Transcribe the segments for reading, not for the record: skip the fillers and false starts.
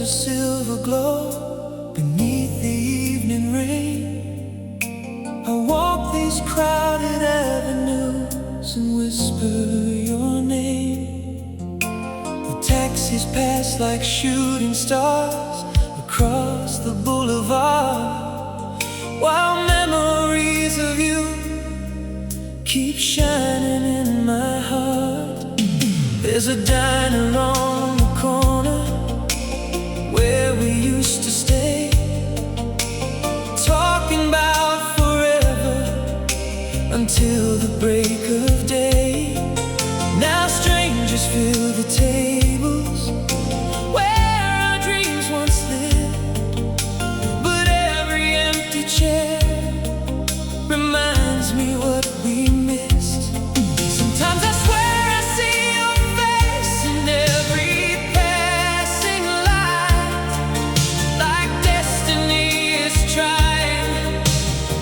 a silver glow beneath the evening rain. I walk these crowded avenues and whisper your name. The taxis pass like shooting stars across the boulevard, while memories of you keep shining in my heart. There's a diner on the corner where we used to stay, talking about forever until the break of day. Now strangers fill the tables where our dreams once lived, but every empty chair reminds me what we missed. Sometimes I swear I see your face in every passing light, like destiny is trying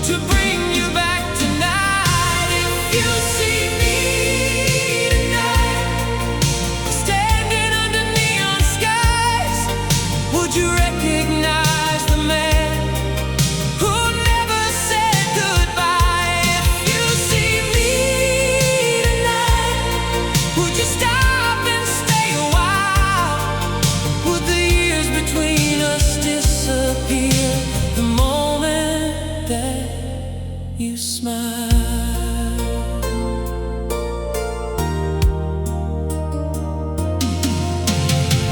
to bring you back tonight. If you see me tonight, standing under neon skies, would you recognize the man who never said goodbye? If you see me tonight, would you stop and stay a while? Would the years between us disappear the moment that you smile?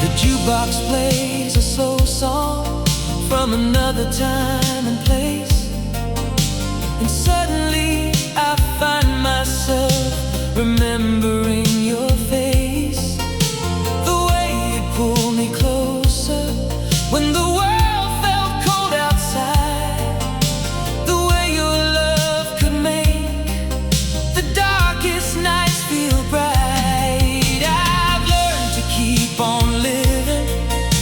The jukebox plays a slow song from another time and place, and suddenly I find myself remembering your face. The way you pulled me closer when the world felt cold outside. The way your love could make the darkest nights feel bright. I've learned to keep on living,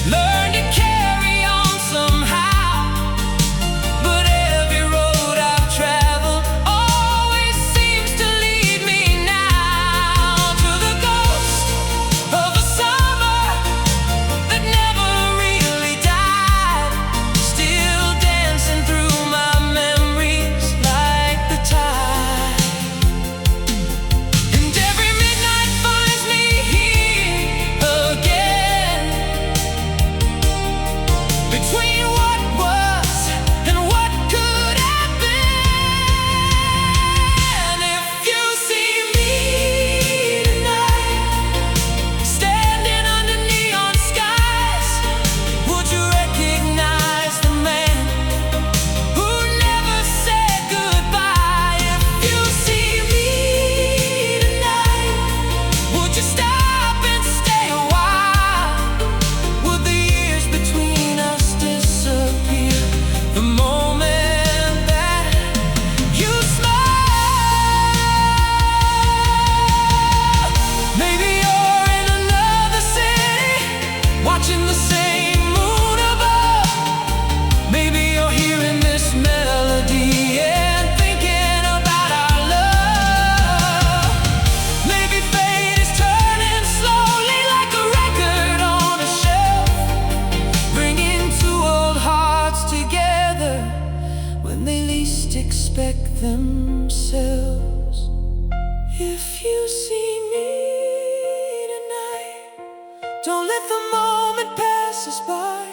learned to carry on somehow, but every road I've traveled always seems to lead me now to the ghost of a summer that never really died, still dancing through my memories like the tide. And every midnight finds me here again, between what was and what could have been. If you see me tonight, standing under neon skies, would you recognize the man who never said goodbye? If you see me tonight, would you stop and stay a while? Would the years between us disappear the moment that you smile? Maybe you're in another city, watching the same moon above. Maybe you're hearing this melody and thinking about our love. Maybe fate is turning slowly like a record on a shelf, bringing two old hearts together when they least expect themselves. If you see me tonight, don't let the moment pass us by.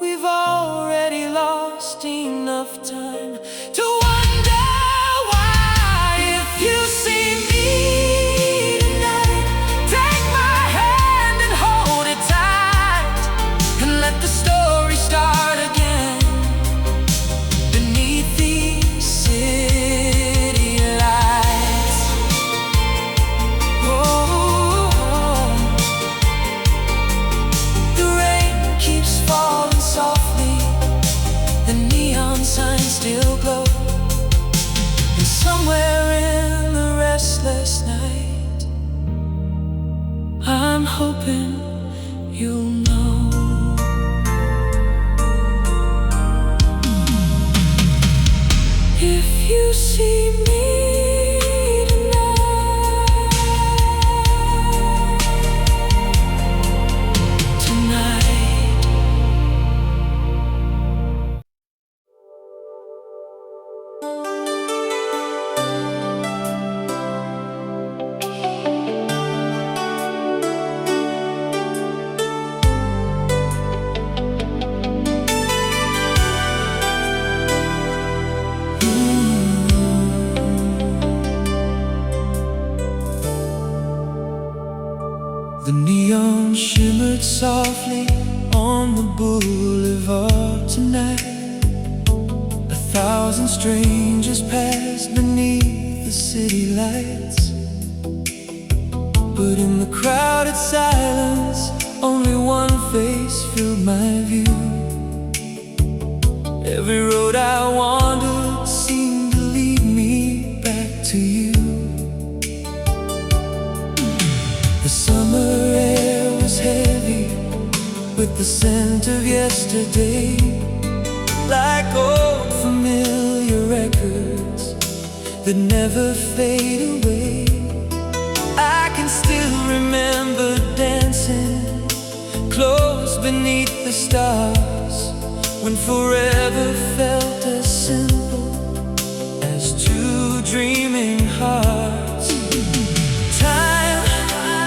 We've already lost enough time to wonder why. If you see me tonight, take my hand and hold it tight, and let the story start again beneath these city lights. Oh, the rain keeps falling softly, the neon signs still glow, and somewhere in the restless night, I'm hoping you'll know. If you see me tonight, softly on the boulevard tonight. 1,000 strangers passed beneath the city lights, but in the crowded silence, only one face filled my view. Every road I wandered seemed to lead me back to you. The summer air was heavy with the scent of yesterday, like old familiar records that never fade away. I can still remember dancing close beneath the stars, when forever felt as simple as two dreaming hearts. Time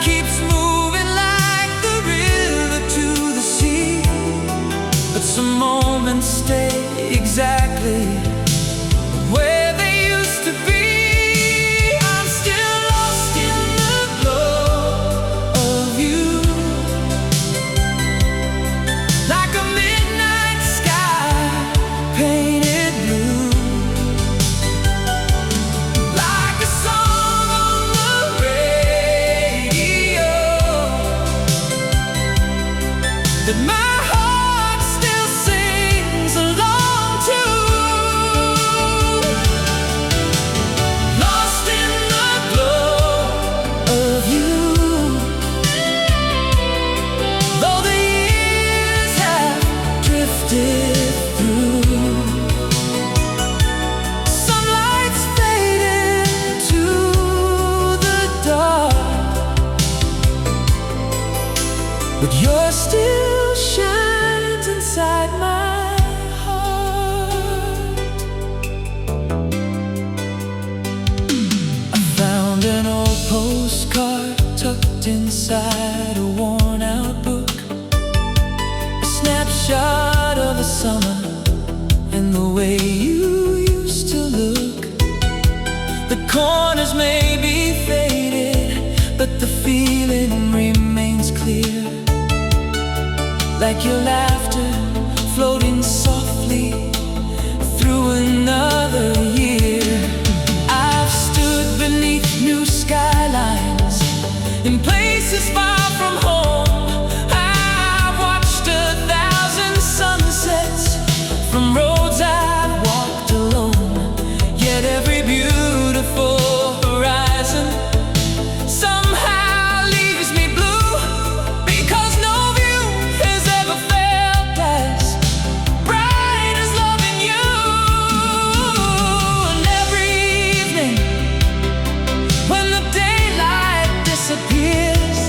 keeps moving like the river to the sea, but some moments stay exactly where they used to be. I'm still lost in the glow of you, like a midnight sky painted blue, like a song on the radio that my heart still sings along to. Lost in the glow of you, though the years have drifted through. Some lights fade into the dark, but yours still shines inside my heart. I found an old postcard tucked inside a worn-out book, a snapshot of the summer and the way you used to look. The corners may be faded, but the feeling remains clear, like your laughter floating softly through another year. I've stood beneath new skylines in places far from home. I've watched 1,000 sunsets from roads I've walked alone. Yet every beautiful horizon somehow leaves me blue, because no view has ever felt as bright as loving you. And every evening when the daylight disappears,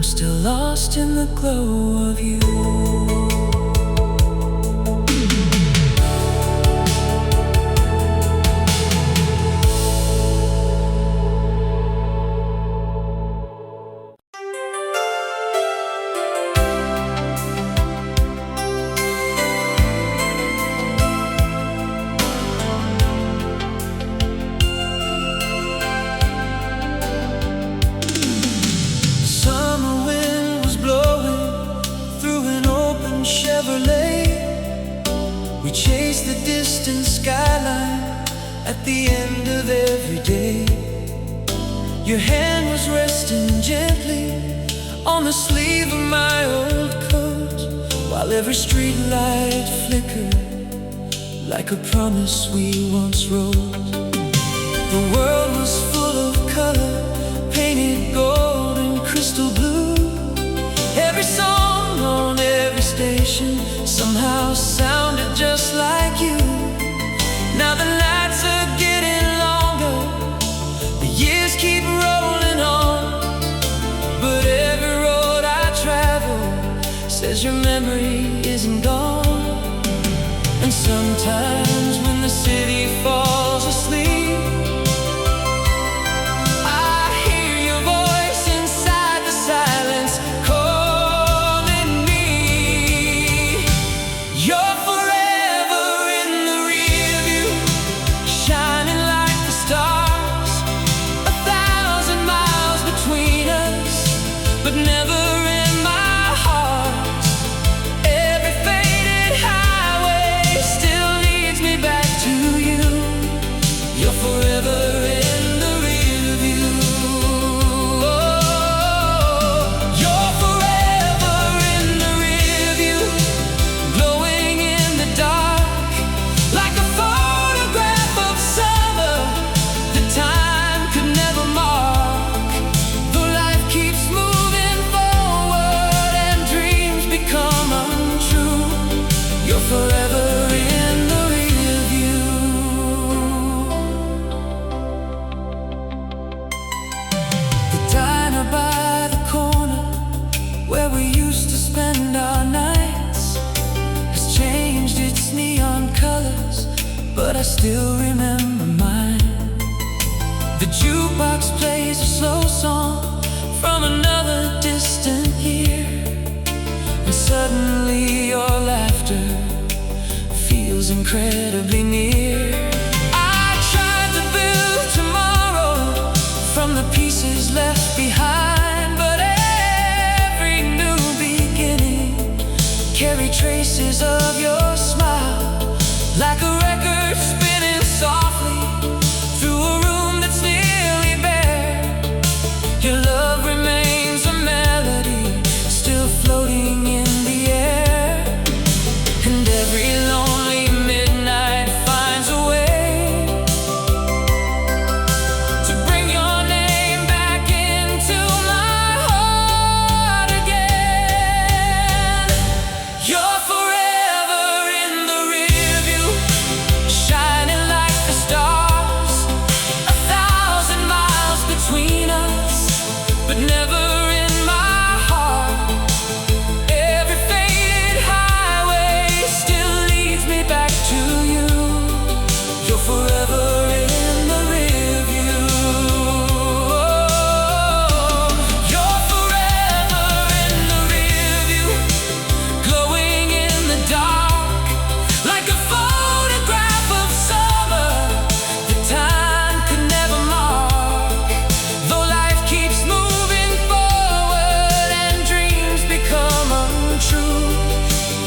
still lost in the glow of you. We chased the distant skyline at the end of every day. Your hand was resting gently on the sleeve of my old coat, while every street light flickered like a promise we once wrote. The world was full of color, painted gold and crystal blue. Every song on every station somehow sounded just like you. Now the nights are getting longer, the years keep rolling on, but every road I travel says your memory isn't gone. And sometimes when the city falls asleep, but never in my heart. Every faded highway still leads me back to you. You're forever in the rear view. Oh, you're forever in the rear view, glowing in the dark like a photograph of summer that time could never mark. Though life keeps moving, you're forever in the rear view. The diner by the corner where we used to spend our nights has changed its neon colors, but I still remember mine. The jukebox plays a slow song from another distant year, and suddenly your laughter feels incredibly near. I tried to build tomorrow from the pieces left behind, but every new beginning carried traces of your smile, like a record spinning softly through a room that's nearly bare. Your love remains a melody still floating in the air, and every lonely midnight finds a way to bring your name back into my heart again. You're forever in the rear view, shining like the stars, 1,000 miles between us, but never in my heart. Every faded highway still leads me back to you. You're forever in the rear view. You're forever in the rear view, glowing in the dark like a photograph of summer that time could never mark. Though life keeps moving forward and dreams become untrue,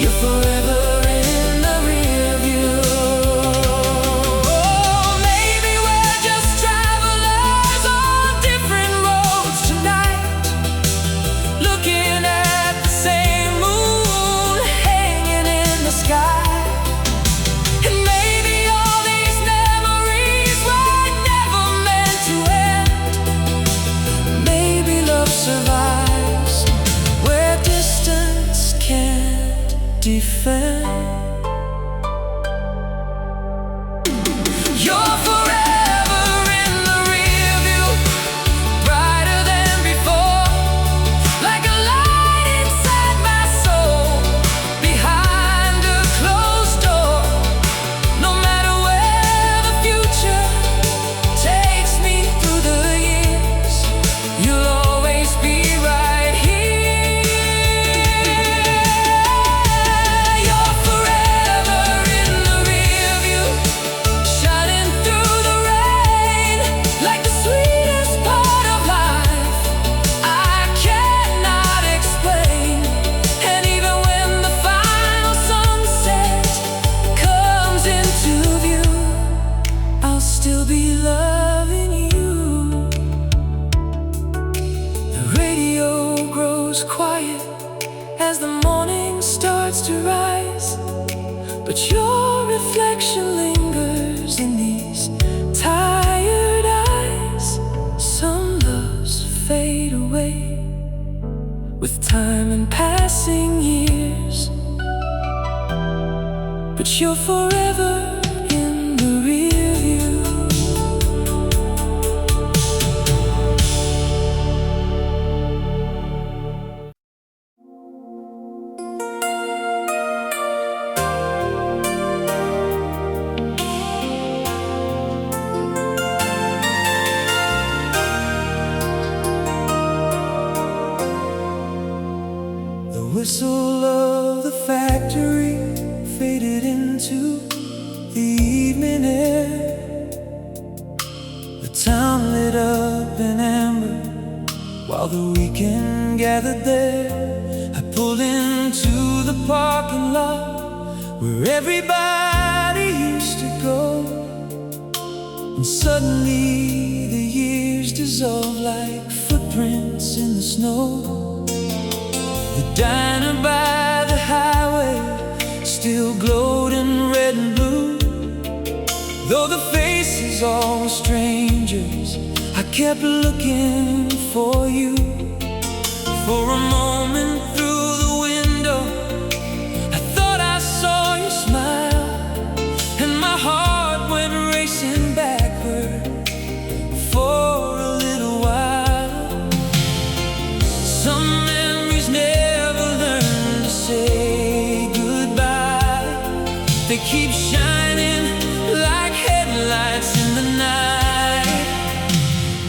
you're forever in the rear view. Oh, maybe we're just travelers on different roads tonight, looking at the same moon hanging in the sky. And maybe all these memories were never meant to end. Maybe love survives where distance can't defend. You're forever in the rear view, brighter than before, like a but your reflection lingers in these tired eyes. Some loves fade away with time and passing years, but you're forever in the rear view. The whistle of the factory faded into the evening air. The town lit up in amber while the weekend gathered there. I pulled into the parking lot where everybody used to go, and suddenly the years dissolved like footprints in the snow. The diner by the highway still glowed in red and blue. Though the faces all were strangers, I kept looking for you. For a moment through the window, I thought I saw you smile, and my heart went racing backward for a little while. Some memories never learn to say goodbye. They keep shining like headlights in the night.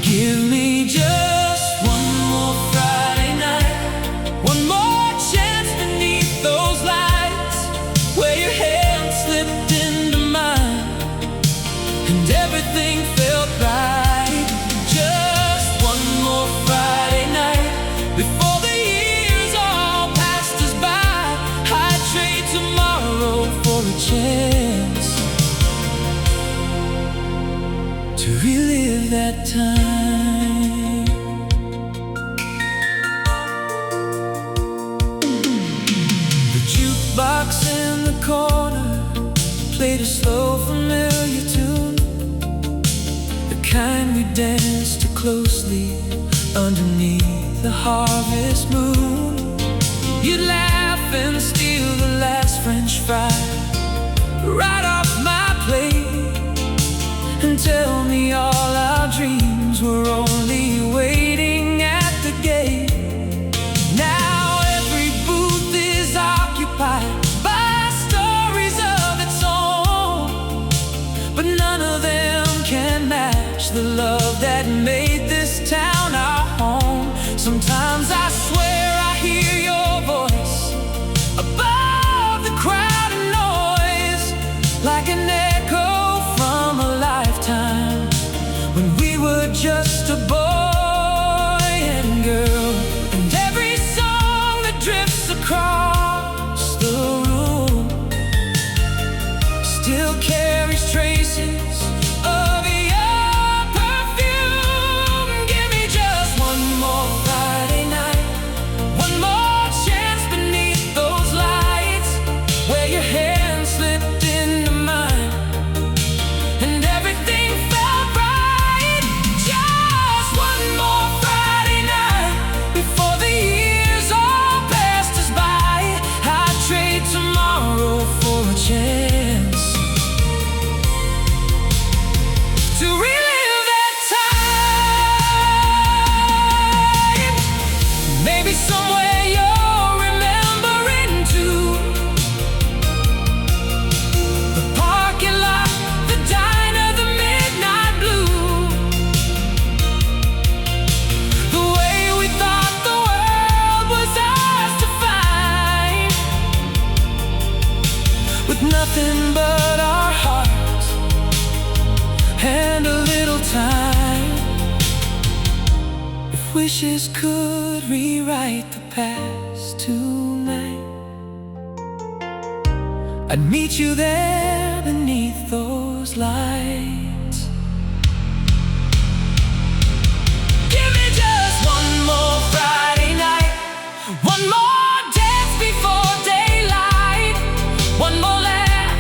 Give me just one more Friday night, one more chance beneath those lights, where your hand slipped into mine and everything felt right. Just one more Friday night before the years all passed us by. I'd trade tomorrow for a chance to relive that time. The jukebox in the corner played a slow, familiar tune, the kind we danced to closely underneath the harvest moon. You'd laugh and steal the last French fry right off my plate, and tell me all our dreams were only waiting at the gate. Now every booth is occupied by stories of its own, but none of them can match the love that made this town our home. Sometimes I swear I hear your voice above the crowd and noise, like an echo from a lifetime when we were just a boy and girl. And every song that drifts across the room still carries traces of your perfume. Give me just one more Friday night, one more chance beneath those lights, where your hand slipped into mine and everything felt right. Just one more Friday night before the years all passed us by. I'd trade tomorrow for a chance to relive that time. Maybe somewhere you're remembering too, the parking lot, the diner, the midnight blue, the way we thought the world was ours to find, with nothing but our hearts and a little time. If wishes could rewrite the past tonight, I'd meet you there beneath those lights. Give me just one more Friday night, one more dance before daylight, one more laugh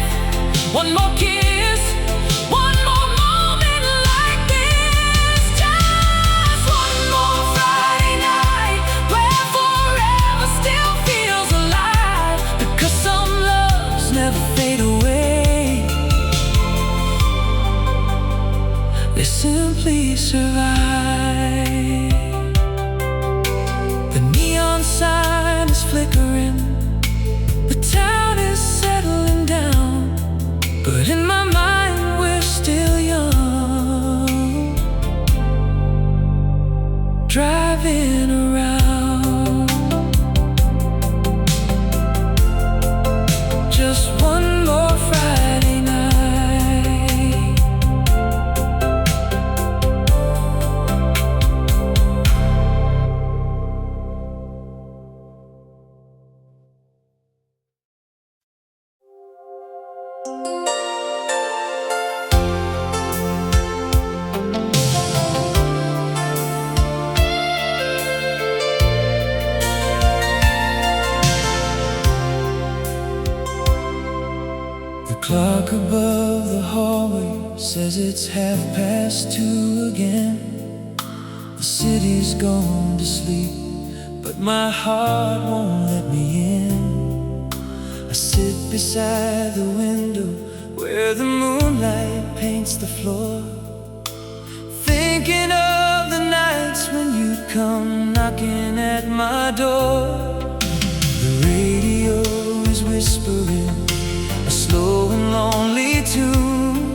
clock above the hallway says it's 2:30 again. The city's gone to sleep, but my heart won't let me in. I sit beside the window where the moonlight paints the floor, thinking of the nights when you'd come knocking at my door. The radio is whispering a slow and lonely tune,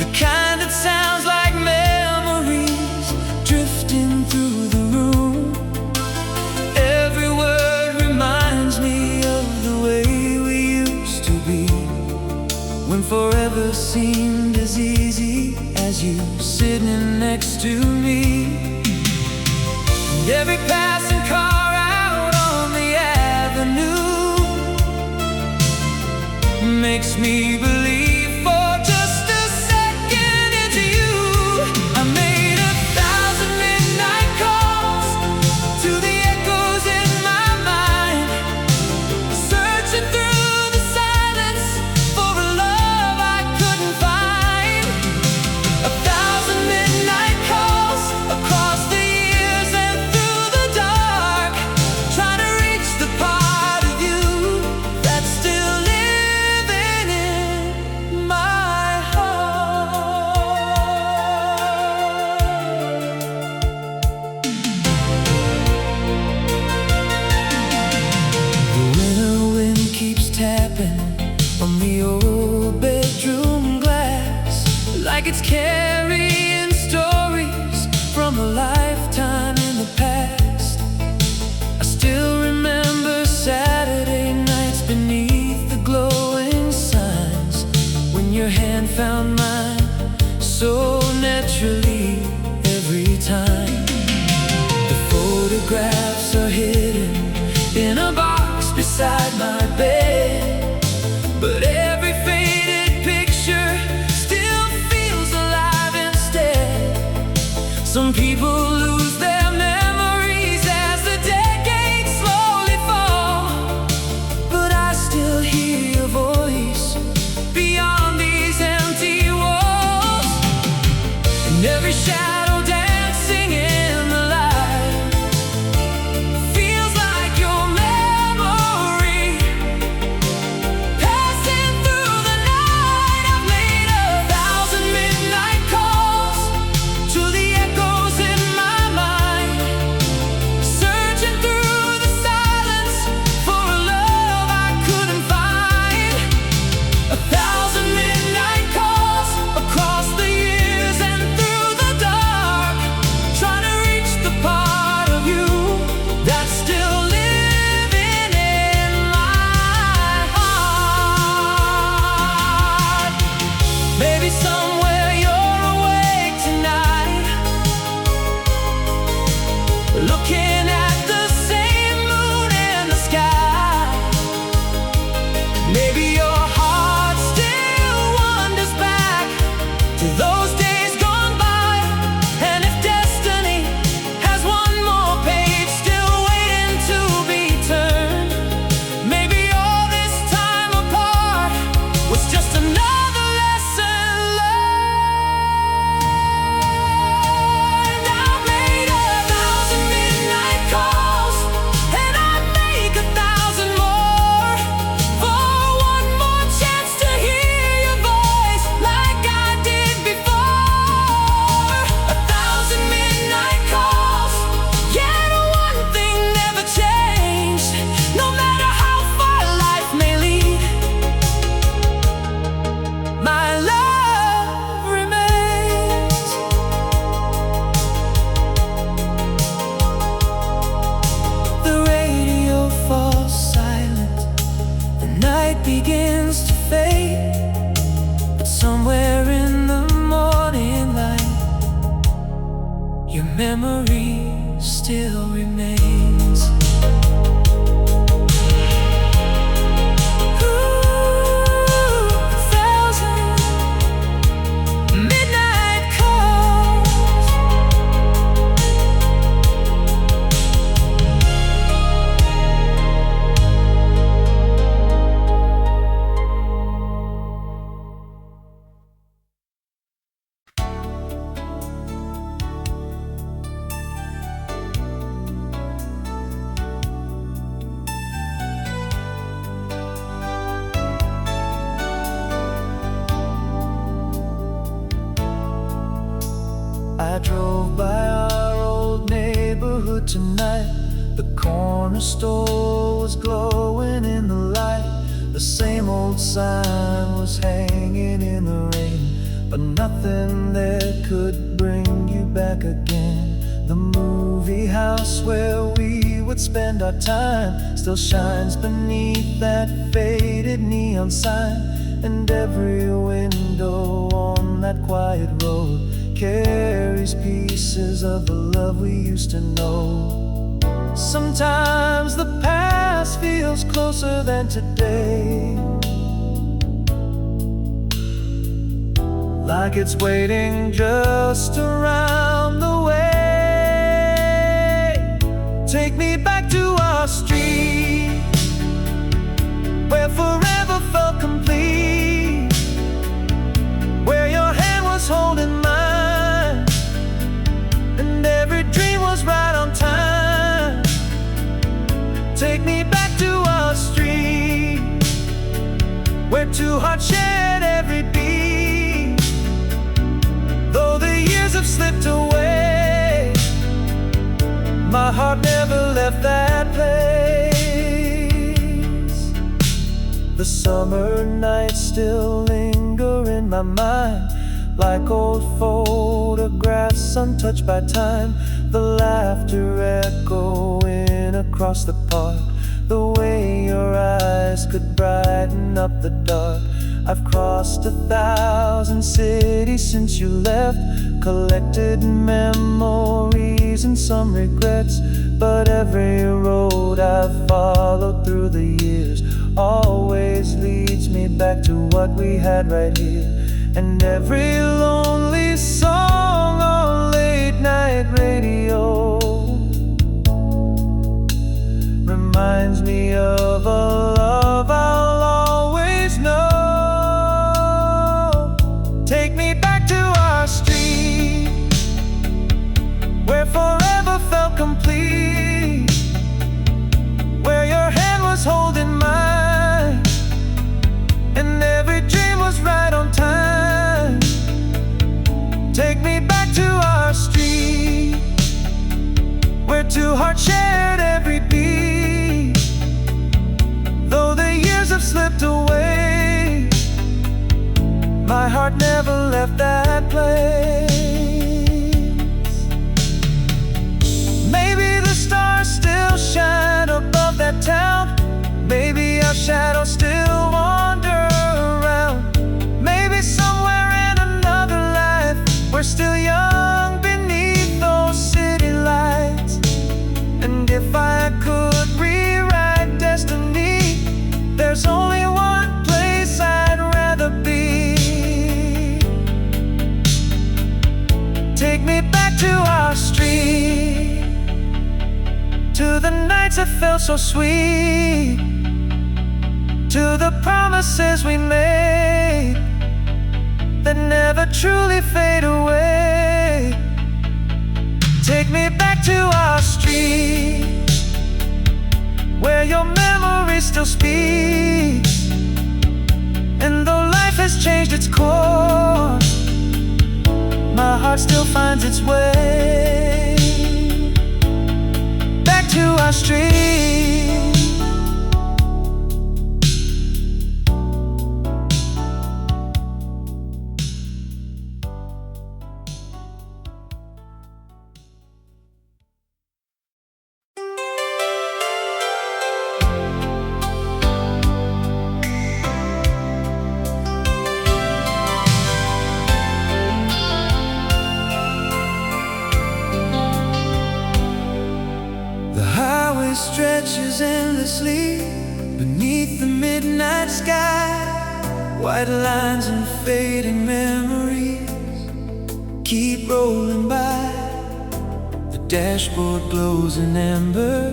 the kind that sounds like memories drifting through the room. Every word reminds me of the way we used to be, when forever seemed as easy as you sitting next to me. And every passing car out on the avenue makes me believe for just a second into you. I made 1,000 midnight calls to the echoes in my mind, searching through the silence for a love I couldn't find. 1,000 midnight calls across the years and through the dark, trying to reach the part of you that's still living in my heart. The winter wind keeps tapping on the old bedroom glass, like it's carrying stories from a lifetime in the past. I still remember Saturday nights beneath the glowing signs, when your hand found mine so naturally every time. The photographs are hidden in a box beside my bed, but every faded picture still feels alive instead. Some people lose their memories as the decades slowly fall, but I still hear your voice beyond these empty walls. And every shadow dancing in the light feels like your memory passing through the night. I've made 1,000 midnight calls to the echoes in my mind, searching through the silence for a love I couldn't find. 1,000 midnight calls across the years and through the dark, trying to reach the part of you that's still living in my heart. Maybe somewhere you're awake tonight, looking at the same moon in the sky. Maybe your heart still wanders back to those days gone by, and if destiny has one more page still waiting to be turned, maybe all this time apart was just another lesson learned. I've made 1,000 midnight calls, and I'd make 1,000 more for one more chance to hear your voice like I did before. 1,000 midnight calls, yet one thing never changed. No matter how far life may lead, my love remains. The radio falls silent, the night begins to fade, but somewhere in the morning light, your memory still remains. Ooh, 1,000 midnight calls. The corner store was glowing in the light. The same old sign was hanging in the rain, but nothing there could bring you back again. The movie house where we would spend our time still shines beneath that faded neon sign. And every window on that quiet road carries pieces of the love we used to know. Sometimes the past feels closer than today, like it's waiting just around the way. Take me back to our street, where forever felt complete, where your hand was holding mine, and every dream was right on time. Take me back to our street, where two hearts shared every beat. Though the years have slipped away, my heart never left that place. The summer nights still linger in my mind, like old photographs untouched by time. The laughter echoing across the park, the way your eyes could brighten up the dark. I've crossed 1,000 cities since you left, collected memories and some regrets. But every road I've followed through the years always leads me back to what we had right here. And every lonely song on late night radio reminds me of a love I'll always know. Take me back to our street, where forever felt complete, where your hand was holding mine, and every dream was right on time. Take me back to our street, where two hearts shared every beat. Though the years have slipped away, my heart never left that place. Maybe the stars still shine above that town, maybe our shadows still wander around. Maybe somewhere in another life we're still young beneath those city lights. And if I could rewrite destiny, there's only one place I'd rather be. Take me back to our street, to the nights that felt so sweet, to the promises we made that never truly fade away. Take me back to our street, where your memory still speaks. And though life has changed its course, my heart still finds its way back to our street. Stretches endlessly beneath the midnight sky. White lines and fading memories keep rolling by. The dashboard glows in amber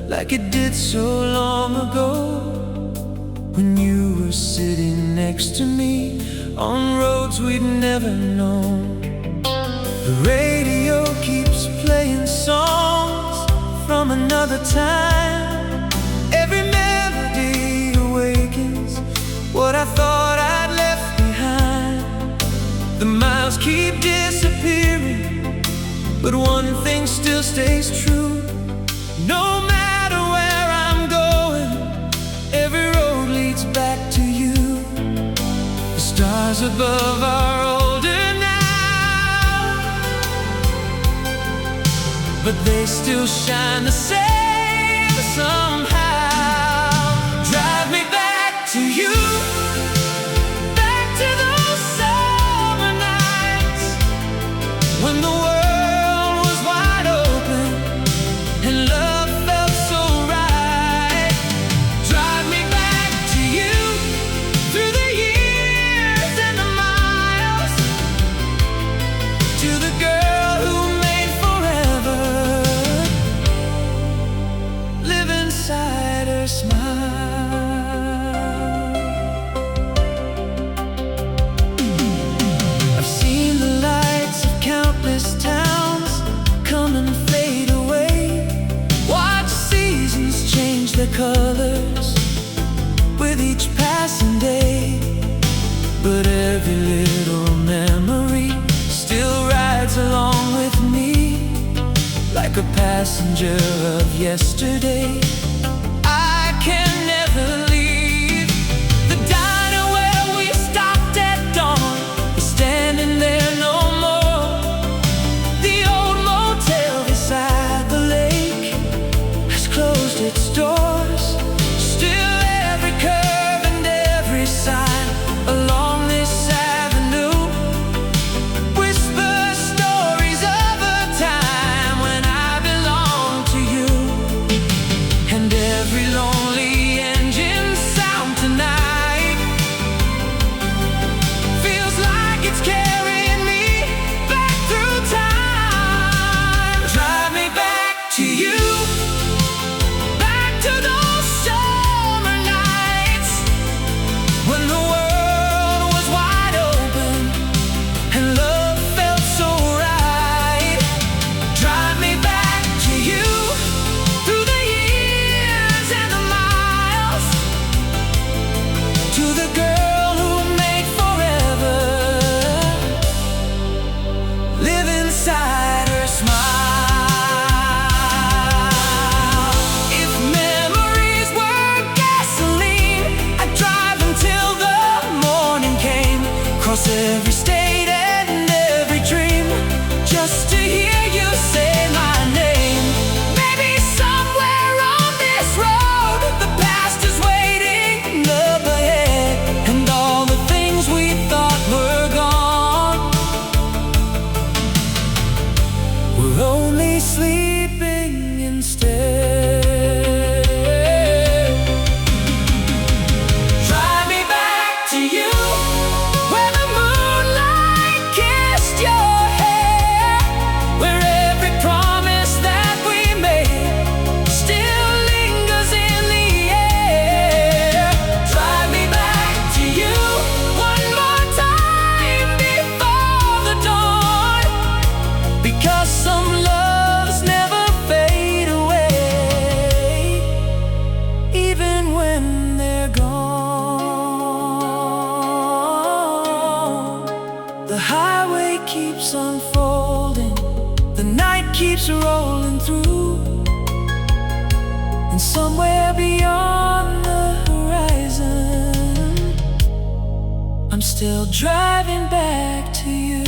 like it did so long ago, when you were sitting next to me on roads we'd never known. The radio keeps playing songs from another time. Every melody awakens what I thought I'd left behind. The miles keep disappearing, but one thing still stays true. No above are older now, but they still shine the same somehow. Drive me back to you, back to those summer nights when the world was wide open and love felt so right. Drive me back to you, through the years and the miles, to the girl who made forever live inside her smile. I've seen the lights of countless towns come and fade away, watch seasons change their colors with each passing day, but every little memory still rides along with me, like a passenger of yesterday. I can never leave. The diner where we stopped at dawn is standing there no more. The old motel beside the lake has closed its doors. Still every curve and every sign along this avenue whispers stories of a time when I belonged to you. And every lonely engine sound tonight feels like it's carrying me back through time. Drive me back to you, back to those summer nights when the world was wide open and love felt so right. Drive me back to you, through the years and the miles, to the girl who made forever live inside her smile. If memories were gasoline, I'd drive until the morning came, cross every state and every dream, just to hear you say my name. Maybe somewhere on this road the past is waiting up ahead, and all the things we thought were gone were only sleeping instead. Drive me back to you, where the moonlight kissed your hair, where every promise that we made still lingers in the air. Drive me back to you, one more time before the dawn, because some loves never fade away, even when they're gone. The highway keeps unfolding, the night keeps rolling through, and somewhere beyond the horizon I'm still driving back to you.